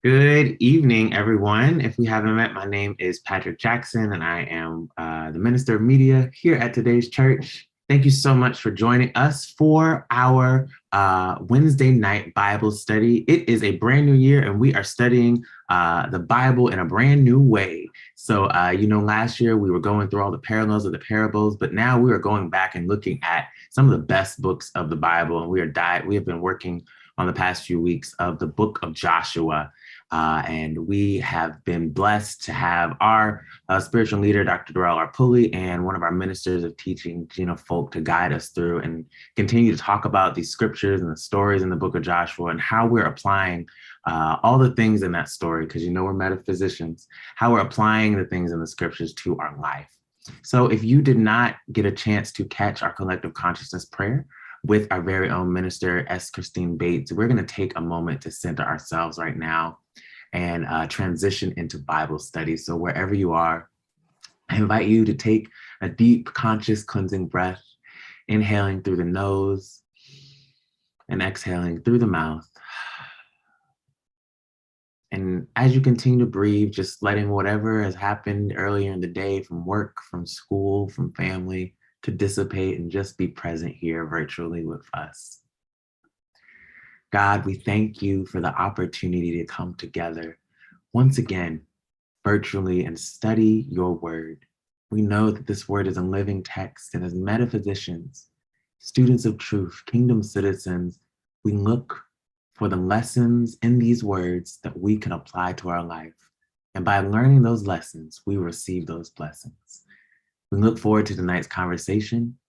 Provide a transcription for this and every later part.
Good evening, everyone. If we haven't met, my name is Patrick Jackson, and I am the Minister of Media here at today's church. Thank you so much for joining us for our Wednesday night Bible study. It is a brand new year, and we are studying the Bible in a brand new way. So, last year we were going through all the parallels of the parables, but now we are going back and looking at some of the best books of the Bible, and we have been working on the past few weeks of the book of Joshua. And we have been blessed to have our spiritual leader, Dr. Pulley, and one of our ministers of teaching, Gina, to guide us through and continue to talk about these scriptures and the stories in the book of Joshua and how we're applying all the things in that story, because we're metaphysicians, how we're applying the things in the scriptures to our life. So if you did not get a chance to catch our collective consciousness prayer with our very own minister, S. Christine Bates, we're going to take a moment to center ourselves right now and transition into Bible study. So wherever you are, I invite you to take a deep, conscious, cleansing breath, inhaling through the nose and exhaling through the mouth. And as you continue to breathe, just letting whatever has happened earlier in the day from work, from school, from family to dissipate and just be present here virtually with us. God, we thank you for the opportunity to come together once again, virtually, and study your word. We know that this word is a living text, and as metaphysicians, students of truth, kingdom citizens, we look for the lessons in these words that we can apply to our life. And by learning those lessons, we receive those blessings. We look forward to tonight's conversation.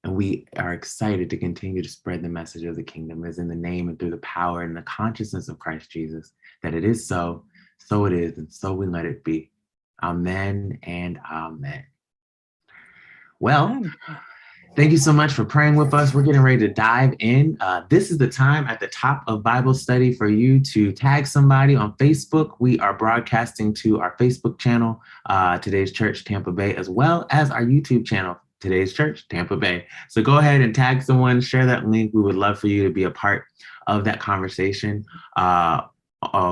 And we are excited to continue to spread the message of the kingdom. Is in the name and through the power and the consciousness of Christ Jesus, that it is so, so it is, and so we let it be. Amen and amen. Well, thank you so much for praying with us. We're getting ready to dive in. This is the time at the top of Bible study for you to tag somebody on Facebook. We are broadcasting to our Facebook channel, Today's Church Tampa Bay, as well as our YouTube channel, Today's Church, Tampa Bay. So go ahead and tag someone, share that link. We would love for you to be a part of that conversation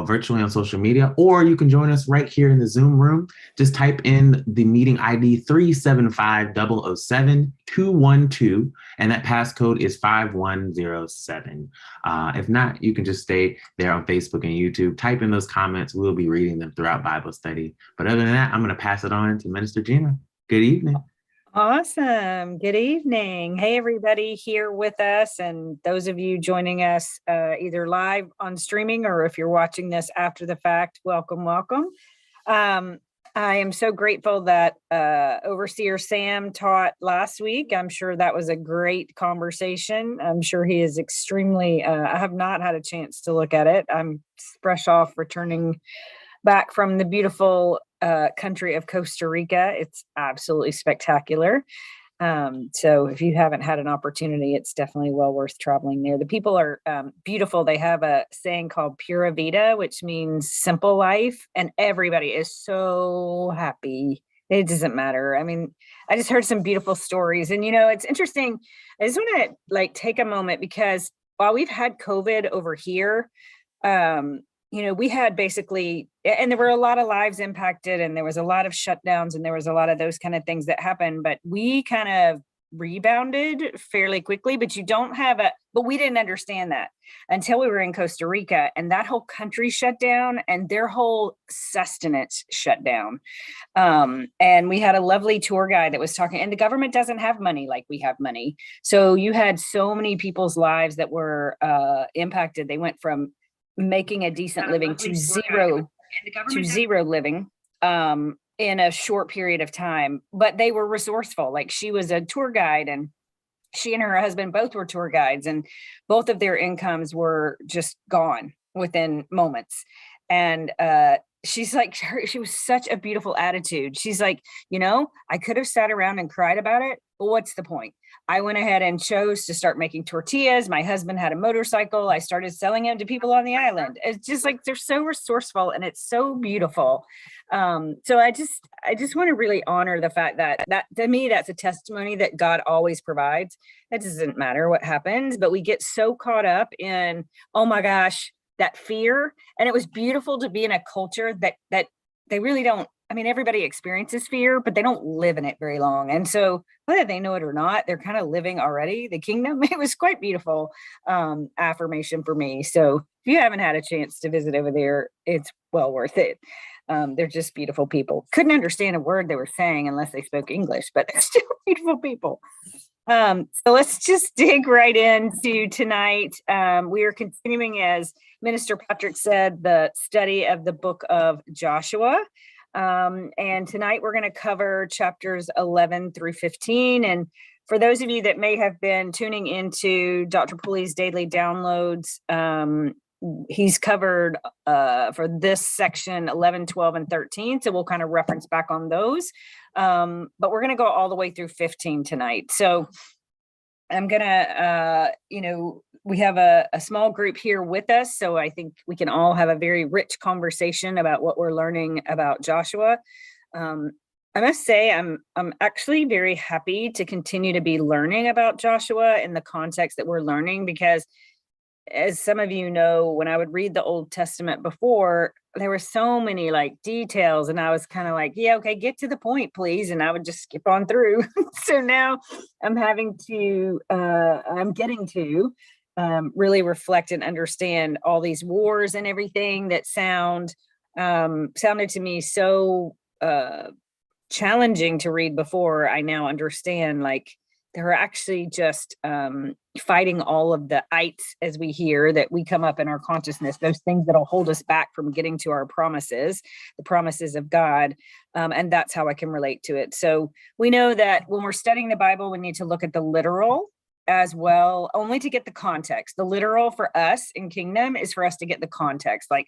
virtually on social media, or you can join us right here in the Zoom room. Just type in the meeting ID 375-007-212, and that passcode is 5107. If not, you can just stay there on Facebook and YouTube. Type in those comments. We'll be reading them throughout Bible study. But other than that, I'm going to pass it on to Minister Gina. Good evening. Awesome. Good evening. Hey, everybody here with us, and those of you joining us either live on streaming or if you're watching this after the fact, welcome, welcome. I am so grateful that Overseer Sam taught last week. I'm sure that was a great conversation. I'm sure he is extremely, I have not had a chance to look at it. I'm fresh off returning back from the beautiful country of Costa Rica. It's absolutely spectacular. So if you haven't had an opportunity, it's definitely well worth traveling there. The people are beautiful. They have a saying called Pura Vida, which means simple life, and everybody is so happy. It doesn't matter. I mean, I just heard some beautiful stories, and it's interesting. I just want to take a moment, because while we've had COVID over here, we had basically, and there were a lot of lives impacted, and there was a lot of shutdowns, and there was a lot of those kind of things that happened, but we kind of rebounded fairly quickly. But we didn't understand that until we were in Costa Rica, and that whole country shut down and their whole sustenance shut down. And we had a lovely tour guide that was talking, and the government doesn't have money like we have money. So you had so many people's lives that were impacted. They went from making a decent living to zero living in a short period of time. But they were resourceful. Like, she was a tour guide, and she and her husband both were tour guides, and both of their incomes were just gone within moments. And she's like, she was such a beautiful attitude. She's like, I could have sat around and cried about it, but what's the point? I went ahead and chose to start making tortillas. My husband had a motorcycle. I started selling them to people on the island. It's just like, they're so resourceful, and it's so beautiful. So I just want to really honor the fact that to me, that's a testimony that God always provides. It doesn't matter what happens, but we get so caught up in, oh my gosh, that fear. And it was beautiful to be in a culture that they really don't. I mean, everybody experiences fear, but they don't live in it very long. And so whether they know it or not, they're kind of living already the kingdom. It was quite beautiful affirmation for me. So if you haven't had a chance to visit over there, it's well worth it. They're just beautiful people. Couldn't understand a word they were saying unless they spoke English, but they're still beautiful people. So let's just dig right into tonight. We are continuing, as Minister Patrick said, the study of the book of Joshua. And tonight we're going to cover chapters 11 through 15. And for those of you that may have been tuning into Dr. Pulley's daily downloads, he's covered for this section 11, 12, and 13. So we'll kind of reference back on those. But we're going to go all the way through 15 tonight. So I'm going to, we have a small group here with us. So I think we can all have a very rich conversation about what we're learning about Joshua. I must say, I'm actually very happy to continue to be learning about Joshua in the context that we're learning, because as some of you know, when I would read the Old Testament before, there were so many like details, and I was kind of like, yeah, okay, get to the point, please. And I would just skip on through. So now I'm getting to really reflect and understand all these wars and everything that sounded to me so challenging to read before. I now understand, like, they're actually just fighting all of the ites, as we hear, that we come up in our consciousness, those things that'll hold us back from getting to our promises, the promises of God. And that's how I can relate to it. So we know that when we're studying the Bible, we need to look at the literal as well, only to get the context. The literal for us in Kingdom is for us to get the context, like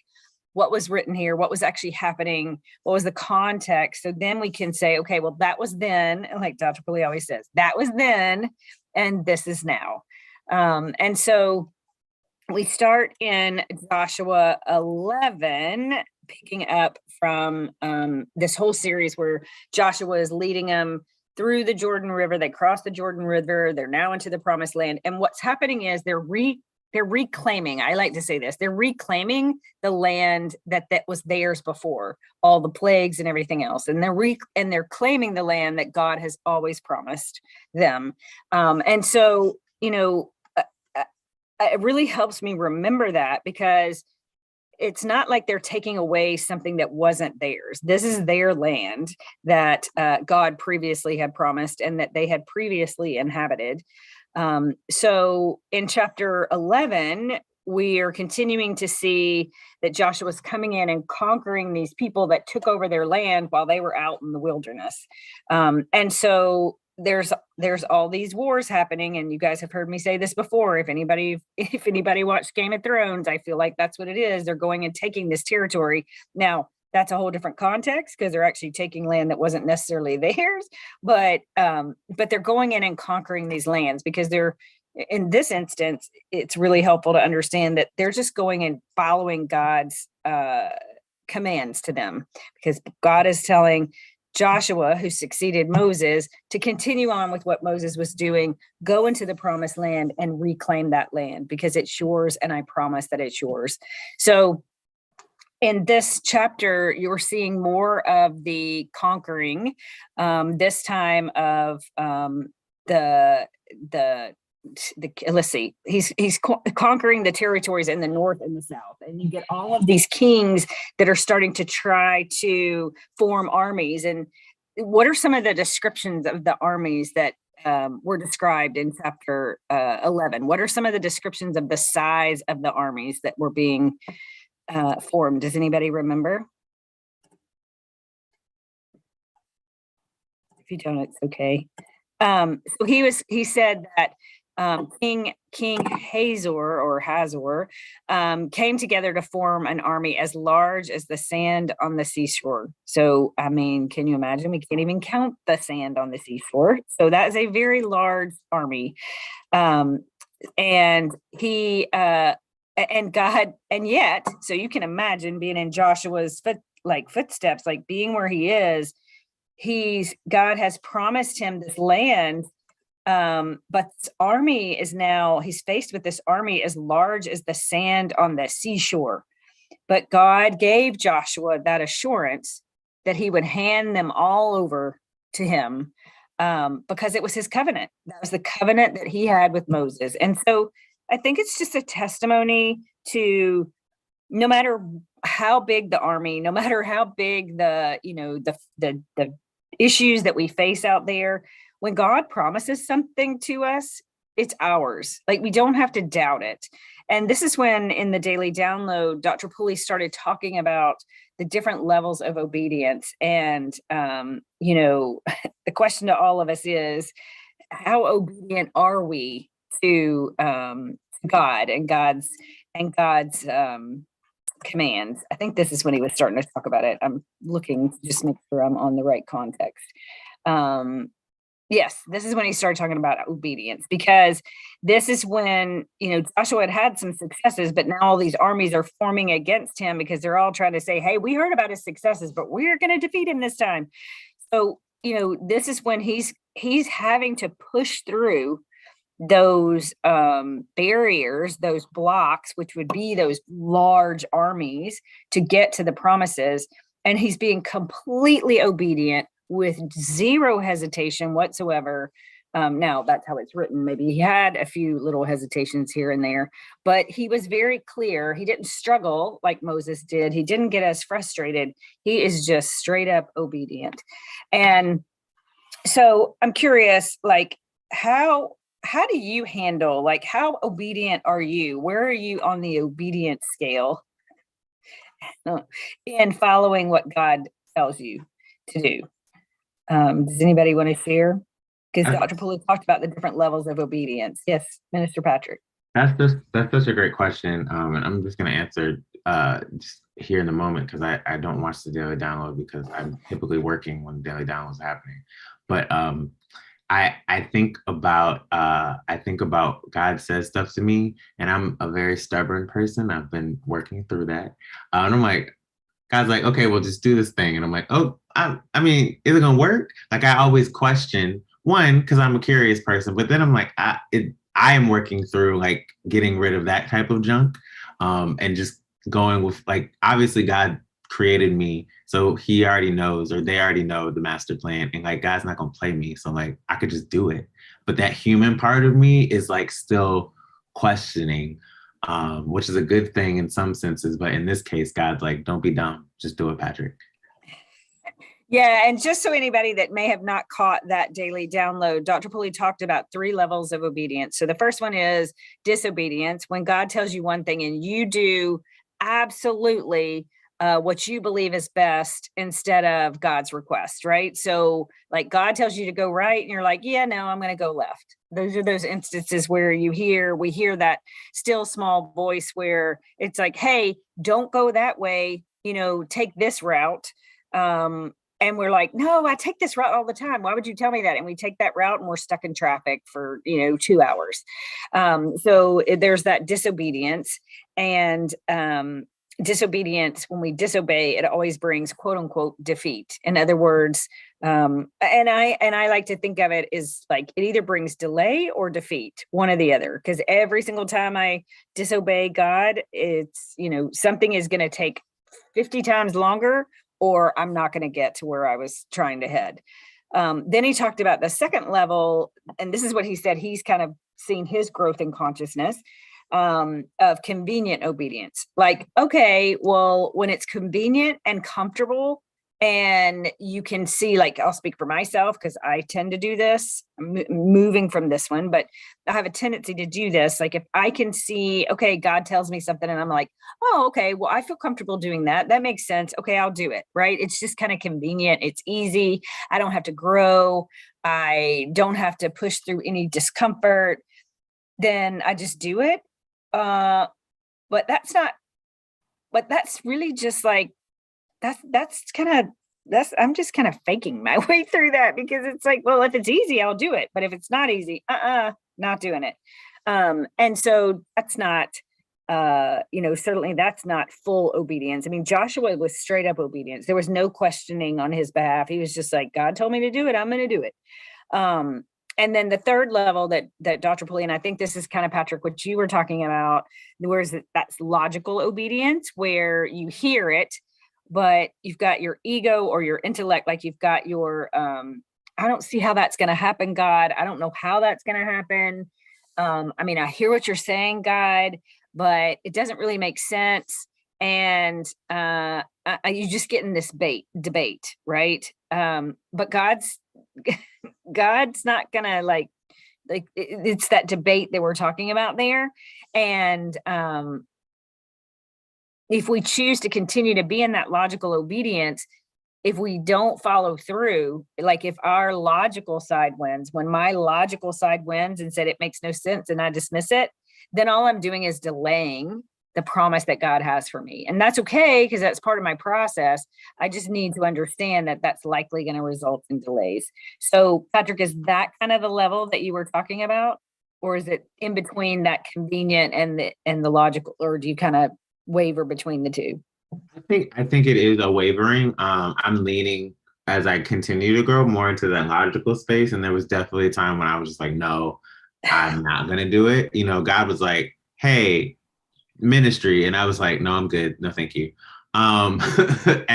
what was written here, what was actually happening, what was the context. So then we can say, okay, well, that was then, like Dr. Pulley always says, that was then, and this is now. And so we start in Joshua 11, picking up from this whole series where Joshua is leading them through the Jordan River. They cross the Jordan River. They're now into the promised land. And what's happening is they're reclaiming, I like to say this, they're reclaiming the land that was theirs before, all the plagues and everything else. And they're claiming the land that God has always promised them. And so, it really helps me remember that, because it's not like they're taking away something that wasn't theirs. This is their land that God previously had promised and that they had previously inhabited. So in chapter 11, we are continuing to see that Joshua's coming in and conquering these people that took over their land while they were out in the wilderness. And so there's all these wars happening, and you guys have heard me say this before. If anybody watched Game of Thrones, I feel like that's what it is. They're going and taking this territory. Now, that's a whole different context, because they're actually taking land that wasn't necessarily theirs, but they're going in and conquering these lands, because they're, in this instance, it's really helpful to understand that they're just going and following God's commands to them, because God is telling Joshua, who succeeded Moses, to continue on with what Moses was doing, go into the promised land and reclaim that land, because it's yours, and I promise that it's yours. So in this chapter, you're seeing more of the conquering, this time of let's see, he's conquering the territories in the north and the south, and you get all of these kings that are starting to try to form armies. And what are some of the descriptions of the armies that were described in chapter 11? What are some of the descriptions of the size of the armies that were being formed? Does anybody remember? If you don't, it's okay. So he said that King Hazor came together to form an army as large as the sand on the seashore. So, I mean, can you imagine? We can't even count the sand on the seashore. So that is a very large army. And yet, so you can imagine being in Joshua's footsteps, like being where he is. God has promised him this land But this army is now, he's faced with this army as large as the sand on the seashore. But God gave Joshua that assurance that he would hand them all over to him, because it was his covenant. That was the covenant that he had with Moses. And so I think it's just a testimony to, no matter how big the army, no matter how big the, the issues that we face out there, when God promises something to us, it's ours. Like, we don't have to doubt it. And this is when, in the daily download, Dr. Pulley started talking about the different levels of obedience. And, the question to all of us is, how obedient are we to God and God's commands? I think this is when he was starting to talk about it. I'm looking to just make sure I'm on the right context. Yes, this is when he started talking about obedience, because this is when, Joshua had some successes, but now all these armies are forming against him because they're all trying to say, hey, we heard about his successes, but we're going to defeat him this time. So, this is when he's having to push through those barriers, those blocks, which would be those large armies, to get to the promises. And he's being completely obedient with zero hesitation whatsoever. Now, that's how it's written. Maybe he had a few little hesitations here and there, but he was very clear. He didn't struggle like Moses did. He didn't get as frustrated. He is just straight up obedient. And so I'm curious, like, how do you handle, like, how obedient are you? Where are you on the obedience scale in following what God tells you to do? Does anybody want to share? Because Dr. Pulley talked about the different levels of obedience. Yes, Minister Patrick. That's such a great question. And I'm just going to answer just here in the moment, because I don't watch the daily download because I'm typically working when the daily download is happening. But I think about God says stuff to me, and I'm a very stubborn person. I've been working through that, and I'm like, God's like, okay, well, just do this thing. And I'm like, oh, I mean, is it going to work? Like, I always question, one, because I'm a curious person, but then I'm like, I am working through, like, getting rid of that type of junk, and just going with, like, obviously God created me, so he already knows, or they already know the master plan, and, like, God's not going to play me. So, like, I could just do it. But that human part of me is, like, still questioning, which is a good thing in some senses. But in this case, God's like, don't be dumb. Just do it, Patrick. Yeah. And just so anybody that may have not caught that daily download, Dr. Pulley talked about 3 levels of obedience. So the first one is disobedience, when God tells you one thing and you do absolutely what you believe is best instead of God's request, right? So, like, God tells you to go right, and you're like, yeah, no, I'm going to go left. Those are those instances where we hear that still small voice where it's like, hey, don't go that way, take this route. And we're like, no, I take this route all the time. Why would you tell me that? And we take that route and we're stuck in traffic for, 2 hours. So there's that disobedience. And disobedience, when we disobey, it always brings quote unquote defeat. In other words, and I like to think of it as like, it either brings delay or defeat, one or the other, because every single time I disobey God, it's, something is going to take 50 times longer, or I'm not going to get to where I was trying to head. Then he talked about the second level, and this is what he said, he's kind of seen his growth in consciousness, of convenient obedience. Like, okay, well, when it's convenient and comfortable, and you can see, like, I'll speak for myself because I tend to do this, moving from this one, but I have a tendency to do this. Like, if I can see, okay, God tells me something and I'm like, oh, okay, well, I feel comfortable doing that. That makes sense. Okay, I'll do it. Right. It's just kind of convenient. It's easy. I don't have to grow. I don't have to push through any discomfort. Then I just do it. But that's really just like, I'm just kind of faking my way through that, because it's like, well, if it's easy, I'll do it. But if it's not easy, not doing it. And so that's not, certainly that's not full obedience. I mean, Joshua was straight up obedience. There was no questioning on his behalf. He was just like, God told me to do it, I'm going to do it. And then the third level that Dr. Pulley, and I think this is kind of, Patrick, what you were talking about, whereas that's logical obedience, where you hear it, but you've got your ego or your intellect, like you've got your, I don't see how that's going to happen, God. I don't know how that's going to happen. I mean, I hear what you're saying, God, but it doesn't really make sense. And you just get in this debate, right? But God's not gonna like it's that debate that we're talking about there. And if we choose to continue to be in that logical obedience, if we don't follow through, like if our logical side wins, when my logical side wins and said it makes no sense and I dismiss it, then all I'm doing is delaying the promise that God has for me. And that's okay, because that's part of my process. I just need to understand that that's likely going to result in delays. So, Patrick, is that kind of the level that you were talking about? Or is it in between that convenient and the logical, or do you kind of waver between the two? I think it is a wavering. I'm leaning as I continue to grow more into that logical space. And there was definitely a time when I was just like, no, I'm not going to do it. You know, God was like, hey, ministry. And I was like, no, I'm good. No, thank you. And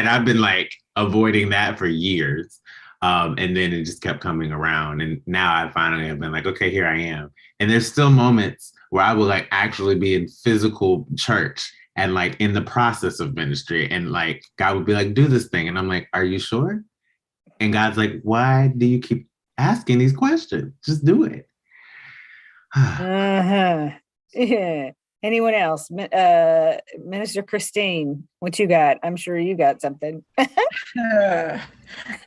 I've been like avoiding that for years. And then it just kept coming around. And now I finally have been like, okay, here I am. And there's still moments where I will like actually be in physical church and like in the process of ministry. And like, God would be like, do this thing. And I'm like, are you sure? And God's like, why do you keep asking these questions? Just do it. Uh-huh. Yeah. Anyone else? Minister Christine, what you got? I'm sure you got something.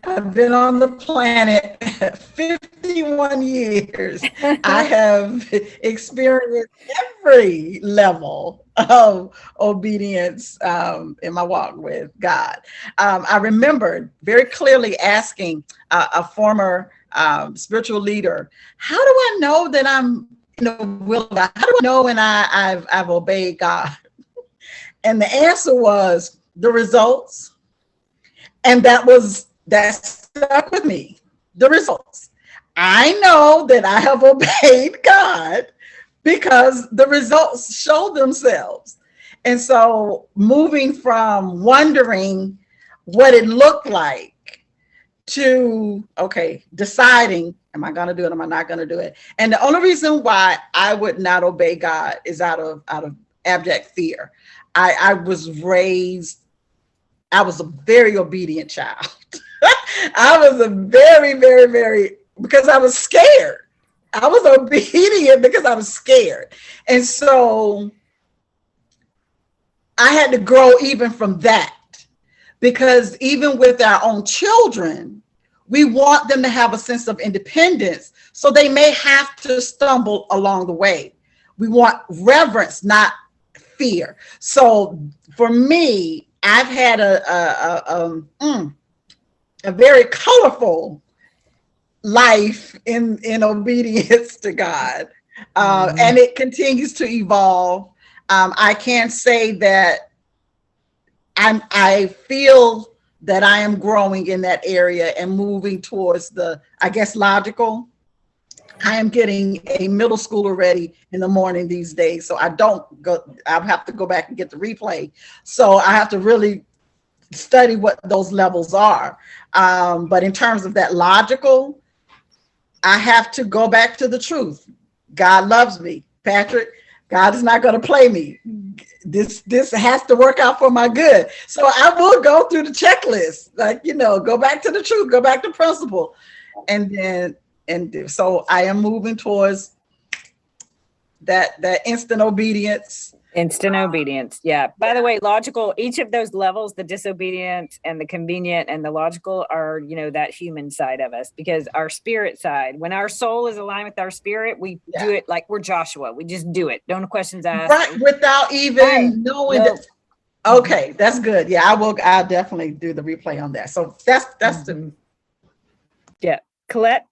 I've been on the planet 51 years. I have experienced every level of obedience in my walk with God. I remember very clearly asking a former spiritual leader, how do I know that I'm in the will of God? How do I know when I've obeyed God? And the answer was the results. And that stuck with me. The results. I know that I have obeyed God because the results show themselves. And so moving from wondering what it looked like to, okay, deciding, am I going to do it? Am I not going to do it? And the only reason why I would not obey God is out of abject fear. I was raised, I was a very obedient child. I was a very, very, very, because I was scared. I was obedient because I was scared. And so I had to grow even from that, because even with our own children, we want them to have a sense of independence. So they may have to stumble along the way. We want reverence, not fear. So for me, I've had a very colorful life in obedience to God, and it continues to evolve. I can't say that I feel that I am growing in that area and moving towards the, I guess, logical. I am getting a middle schooler ready in the morning these days, so I'll have to go back and get the replay. So I have to really study what those levels are. But in terms of that logical, I have to go back to the truth. God loves me, Patrick. God is not going to play me. This has to work out for my good. So I will go through the checklist, like, go back to the truth, go back to principle. So I am moving towards that instant obedience. Instant obedience. Yeah. By the way, logical, each of those levels, the disobedient and the convenient and the logical, are, that human side of us, because our spirit side, when our soul is aligned with our spirit, we do it like we're Joshua. We just do it. No questions asked. Right. Without even knowing that. Okay. That's good. Yeah. I'll definitely do the replay on that. So that's yeah. Colette.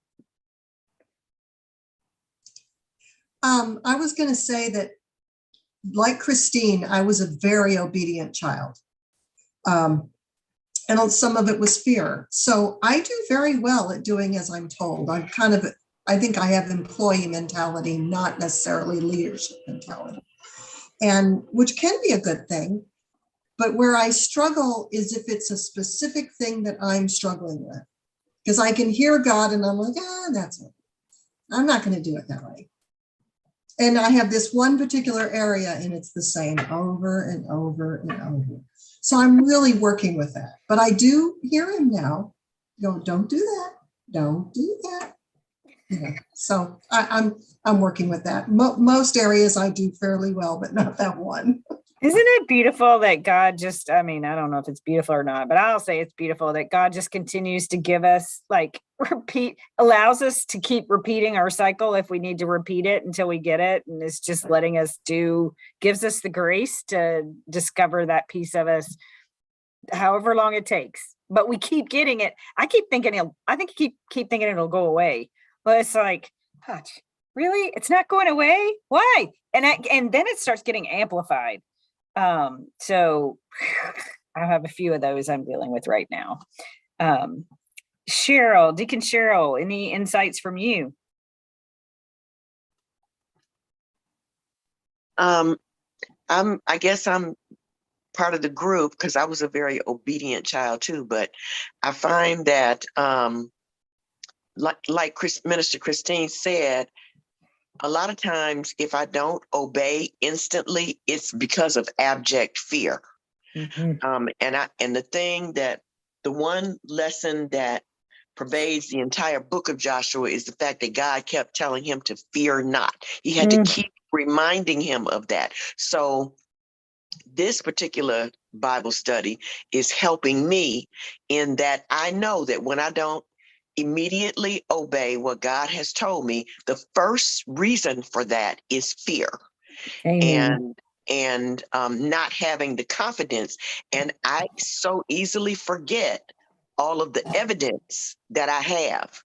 I was going to say that, like Christine, I was a very obedient child. And some of it was fear. So I do very well at doing as I'm told. I'm kind of I think I have employee mentality, not necessarily leadership mentality, and which can be a good thing. But where I struggle is if it's a specific thing that I'm struggling with, because I can hear God and I'm like, that's it. I'm not going to do it that way. And I have this one particular area and it's the same over and over and over. So I'm really working with that. But I do hear him now go, don't do that. Don't do that. So I'm working with that. Most areas I do fairly well, but not that one. Isn't it beautiful that God just, I don't know if it's beautiful or not, but I'll say it's beautiful that God just continues to give us allows us to keep repeating our cycle if we need to repeat it until we get it. And it's just letting us gives us the grace to discover that piece of us, however long it takes. But we keep getting it. I keep thinking keep thinking it'll go away. But it's like, really? It's not going away? Why? And then it starts getting amplified. So I have a few of those I'm dealing with right now. Cheryl, Deacon Cheryl, any insights from you? I guess I'm part of the group because I was a very obedient child too, but I find that, like Minister Christine said, a lot of times if I don't obey instantly, it's because of abject fear. Mm-hmm. And the one lesson that pervades the entire book of Joshua is the fact that God kept telling him to fear not. He had to keep reminding him of that. So this particular Bible study is helping me in that I know that when I don't immediately obey what God has told me, the first reason for that is fear. Amen. and not having the confidence. And I so easily forget all of the evidence that I have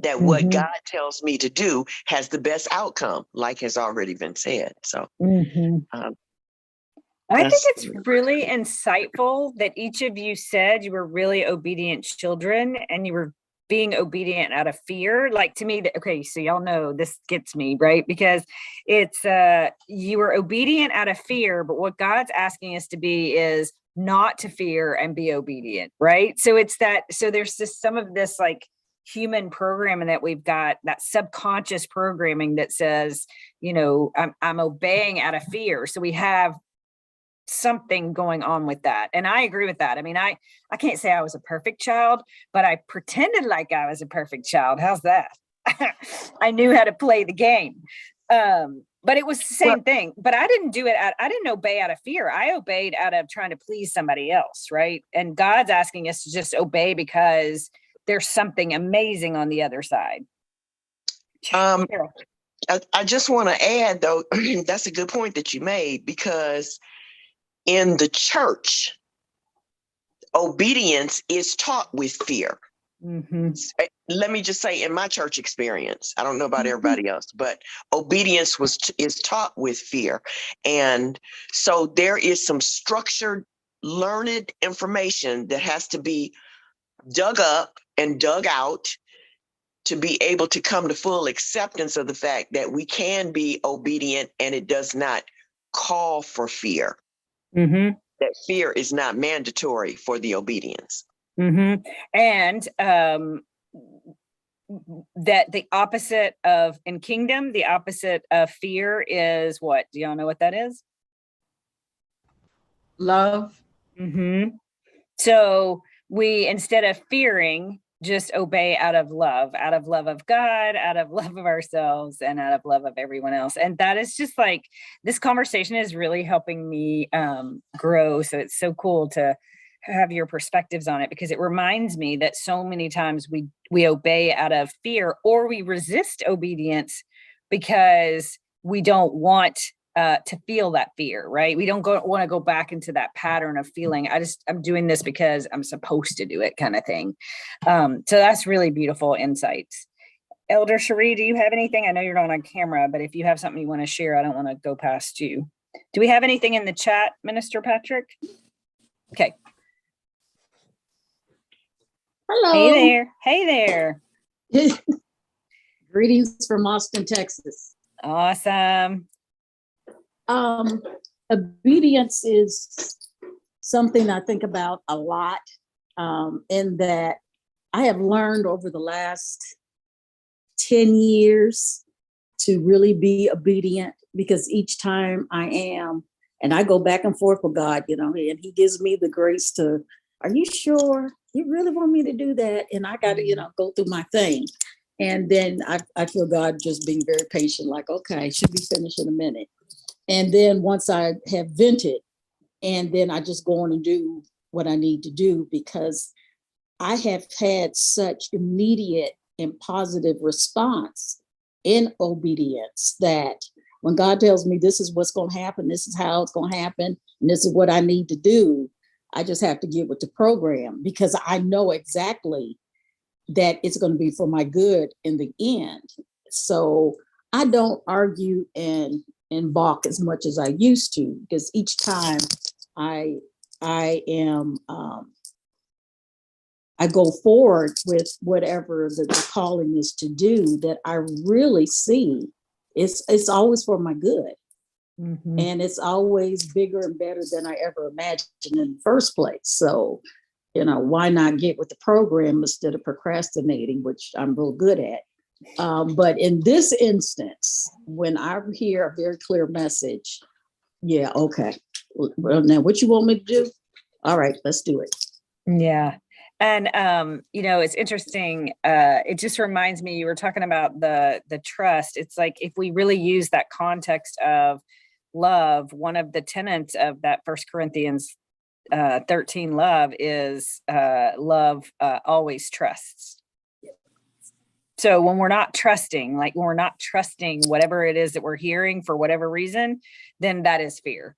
that what God tells me to do has the best outcome, like has already been said. So I think it's really insightful that each of you said you were really obedient children and you were being obedient out of fear. Like, to me, okay, so y'all know this gets me, right? Because it's you were obedient out of fear, but what God's asking us to be is not to fear and be obedient, right? So it's that, so there's just some of this like human programming that we've got, that subconscious programming that says, I'm obeying out of fear. So we have something going on with that. And I agree with that. I can't say I was a perfect child, but I pretended like I was a perfect child. How's that? I knew how to play the game. But it was the same thing. But I didn't obey out of fear. I obeyed out of trying to please somebody else, right? And God's asking us to just obey because there's something amazing on the other side. I just want to add, though, that's a good point that you made, because in the church, obedience is taught with fear. Mm-hmm. Let me just say, in my church experience, I don't know about everybody else, but obedience is taught with fear. And so there is some structured, learned information that has to be dug up and dug out to be able to come to full acceptance of the fact that we can be obedient and it does not call for fear. Mm-hmm. That fear is not mandatory for the obedience. Mm-hmm. And that the opposite of, in kingdom, the opposite of fear is what? Do y'all know what that is? Love. Mm-hmm. So we, instead of fearing, just obey out of love of God, out of love of ourselves, and out of love of everyone else. And that is just like, this conversation is really helping me grow. So it's so cool to have your perspectives on it, because it reminds me that so many times we obey out of fear, or we resist obedience because we don't want to feel that fear, right? We don't want to go back into that pattern of feeling, I'm doing this because I'm supposed to do it, kind of thing. So that's really beautiful insights. Elder Cherie, do you have anything? I know you're not on camera, but if you have something you want to share, I don't want to go past you. Do we have anything in the chat, Minister Patrick? Okay. Hello. Hey there. Greetings from Austin, Texas. Awesome. Obedience is something I think about a lot, in that I have learned over the last 10 years to really be obedient, because each time I am, and I go back and forth with God, and he gives me the grace to, are you sure you really want me to do that? And I got to, go through my thing. And then I feel God just being very patient, like, okay, should be finished in a minute. And then once I have vented, and then I just go on and do what I need to do, because I have had such immediate and positive response in obedience that when God tells me this is what's going to happen, this is how it's going to happen, and this is what I need to do, I just have to get with the program, because I know exactly that it's going to be for my good in the end. So I don't argue and balk as much as I used to, because each time I am I go forward with whatever the calling is to do, that I really see it's always for my good. Mm-hmm. And it's always bigger and better than I ever imagined in the first place. So, why not get with the program instead of procrastinating, which I'm real good at. But in this instance, when I hear a very clear message, yeah, okay. Well, now what you want me to do? All right, let's do it. Yeah. And, it's interesting. It just reminds me, you were talking about the trust. It's like, if we really use that context of love, one of the tenets of that 1 Corinthians 13 love is love always trusts. So when we're not trusting, whatever it is that we're hearing for whatever reason, then that is fear.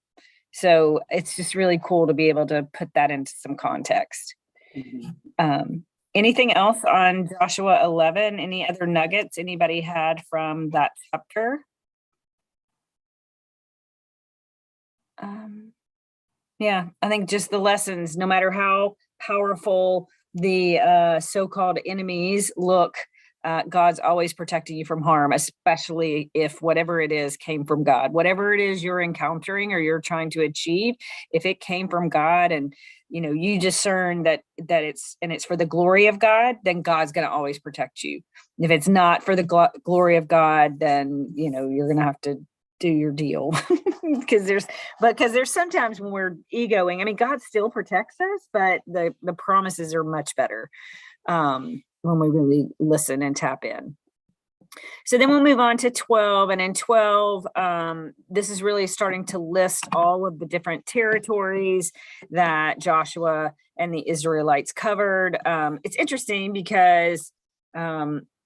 So it's just really cool to be able to put that into some context. Mm-hmm. Anything else on Joshua 11? Any other nuggets anybody had from that chapter? Yeah, I think just the lessons, no matter how powerful the so-called enemies look, God's always protecting you from harm, especially if whatever it is came from God. Whatever it is you're encountering or you're trying to achieve, if it came from God and you discern that it's for the glory of God, then God's going to always protect you. If it's not for the glory of God, then you're going to have to do your deal. because there's sometimes when we're egoing, I mean, God still protects us, but the promises are much better when we really listen and tap in. So then we'll move on to 12, and in 12, this is really starting to list all of the different territories that Joshua and the Israelites covered. It's interesting because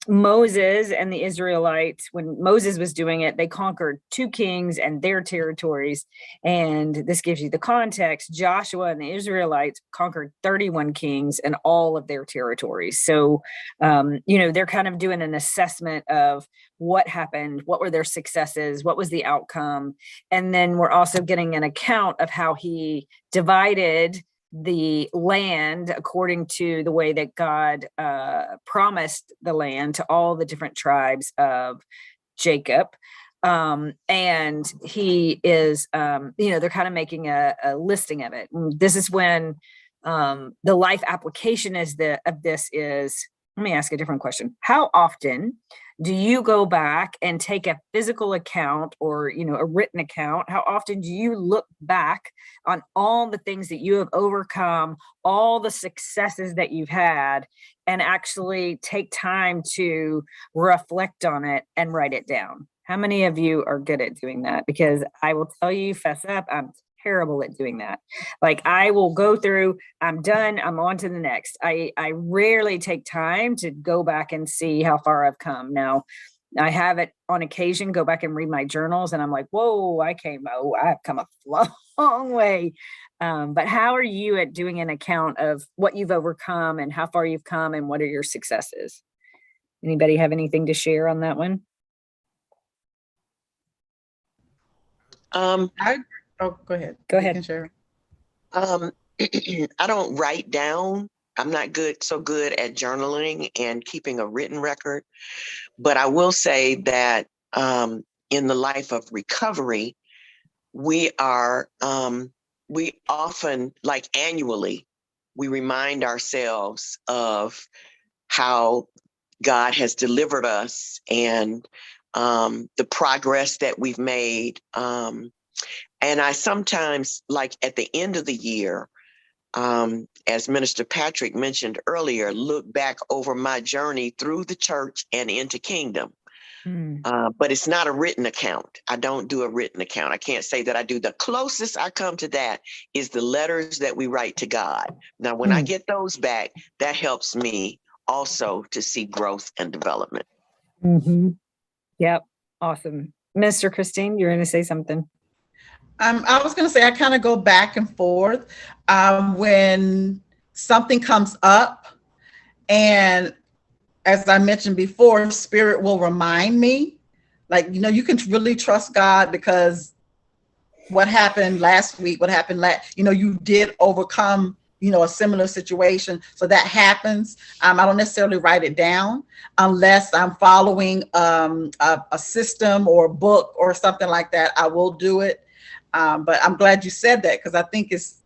Moses and the Israelites, when Moses was doing it, they conquered 2 kings and their territories. And this gives you the context. Joshua and the Israelites conquered 31 kings and all of their territories. So, they're kind of doing an assessment of what happened, what were their successes, what was the outcome. And then we're also getting an account of how he divided the land according to the way that God promised the land to all the different tribes of Jacob. And he is, they're kind of making a listing of it. And this is when the life application of this is, let me ask a different question. How often do you go back and take a physical account or, a written account? How often do you look back on all the things that you have overcome, all the successes that you've had, and actually take time to reflect on it and write it down? How many of you are good at doing that? Because I will tell you, fess up, I'm terrible at doing that. Like, I will go through, I'm done, I'm on to the next. I rarely take time to go back and see how far I've come. Now, I have it on occasion, go back and read my journals, and I'm like, whoa, I've come a long way. But how are you at doing an account of what you've overcome and how far you've come and what are your successes? Anybody have anything to share on that one? Go ahead. Go ahead. You can share. I don't write down I'm not so good at journaling and keeping a written record, but I will say that in the life of recovery, we often, like annually, we remind ourselves of how God has delivered us and the progress that we've made. And I sometimes, like at the end of the year, as Minister Patrick mentioned earlier, look back over my journey through the church and into kingdom. But it's not a written account. I don't do a written account. I can't say that I do. The closest I come to that is the letters that we write to God. Now, when I get those back, that helps me also to see growth and development. Yep. Awesome. Mr. Christine, you're going to say something. I was going to say, I kind of go back and forth when something comes up, and as I mentioned before, Spirit will remind me, like, you can really trust God, because what happened last week, you did overcome, a similar situation. So that happens. I don't necessarily write it down unless I'm following a system or a book or something like that. I will do it. But I'm glad you said that, because I think it's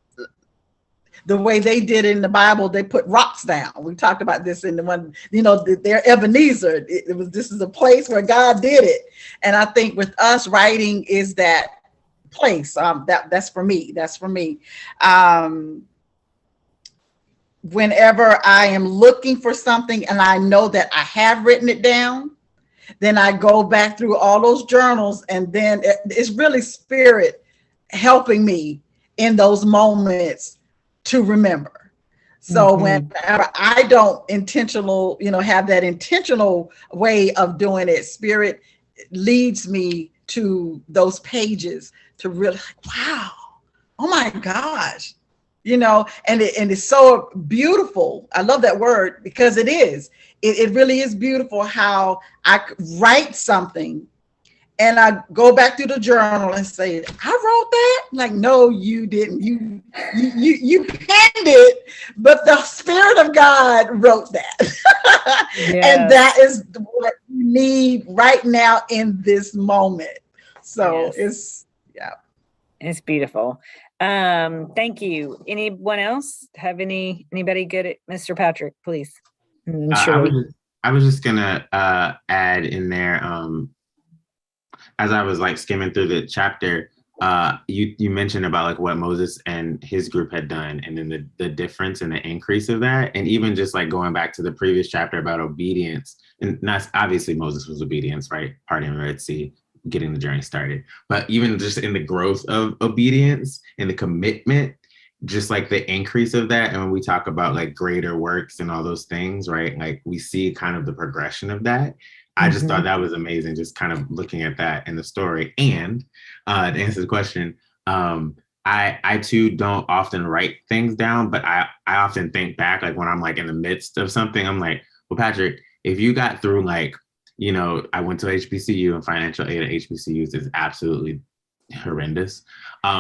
the way they did it in the Bible. They put rocks down. We talked about this in the one, they're Ebenezer. This is a place where God did it. And I think with us, writing is that place. That's for me. Whenever I am looking for something and I know that I have written it down, then I go back through all those journals, and then it's really Spirit helping me in those moments to remember. So whenever I don't have that intentional way of doing it, Spirit leads me to those pages to really, wow, oh my gosh, and it's so beautiful. I love that word, because it is. It really is beautiful how I write something and I go back through the journal and say, I wrote that? Like, no, you didn't. You penned it, but the Spirit of God wrote that. Yes. And that is what you need right now in this moment. So yes. It's beautiful. Thank you. Anyone else have anybody good at Mr. Patrick, please? I was just gonna add in there, as I was like skimming through the chapter, you mentioned about like what Moses and his group had done, and then the difference and the increase of that, and even just like going back to the previous chapter about obedience, and not obviously Moses was obedience, right? Parting the Red Sea, getting the journey started, but even just in the growth of obedience and the commitment, just like the increase of that. And when we talk about like greater works and all those things, right? Like we see kind of the progression of that. I just thought that was amazing, just kind of looking at that in the story. And to answer the question, I too don't often write things down, but I often think back, like when I'm like in the midst of something, I'm like, well, Patrick, if you got through like, I went to HBCU, and financial aid at HBCUs is absolutely horrendous.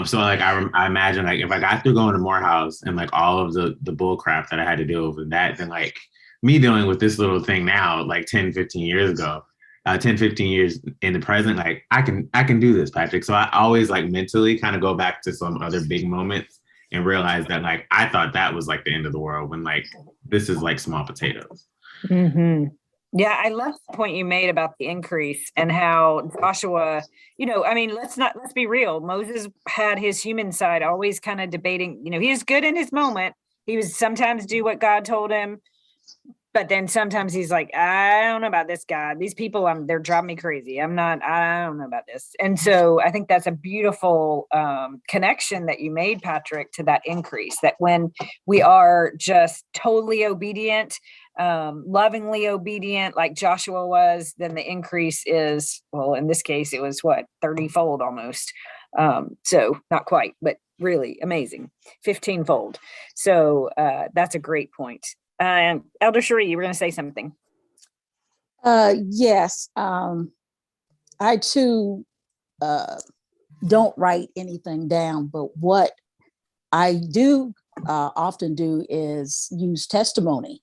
So like I imagine like if I got through going to Morehouse and like all of the bull crap that I had to deal with that, then like me dealing with this little thing now, like 10, 15 years ago, 10, 15 years in the present, like I can do this, Patrick. So I always like mentally kind of go back to some other big moments and realize that like I thought that was like the end of the world, when like this is like small potatoes. Yeah, I love the point you made about the increase and how Joshua, let's be real. Moses had his human side always kind of debating, he was good in his moment. He was sometimes do what God told him, but then sometimes he's like, I don't know about this God. These people, they're driving me crazy. I don't know about this. And so I think that's a beautiful connection that you made, Patrick, to that increase, that when we are just totally obedient, lovingly obedient like Joshua was, then the increase is, well, in this case, it was 30-fold almost. So not quite, but really amazing, 15-fold. So that's a great point. Elder Cherie, you were going to say something. Yes. I too don't write anything down, but what I do often do is use testimony.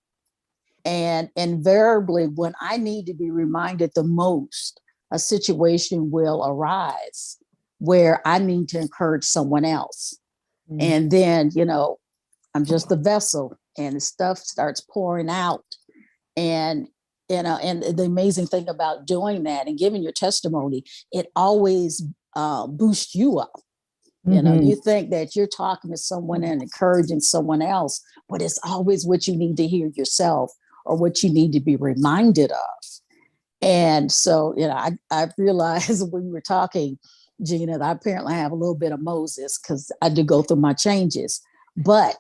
And invariably, when I need to be reminded the most, a situation will arise where I need to encourage someone else. And then, I'm just the vessel and stuff starts pouring out. And, and the amazing thing about doing that and giving your testimony, it always boosts you up. You think that you're talking to someone and encouraging someone else, but it's always what you need to hear yourself or what you need to be reminded of. And so, I realized when you were talking, Gina, that I apparently have a little bit of Moses because I do go through my changes, but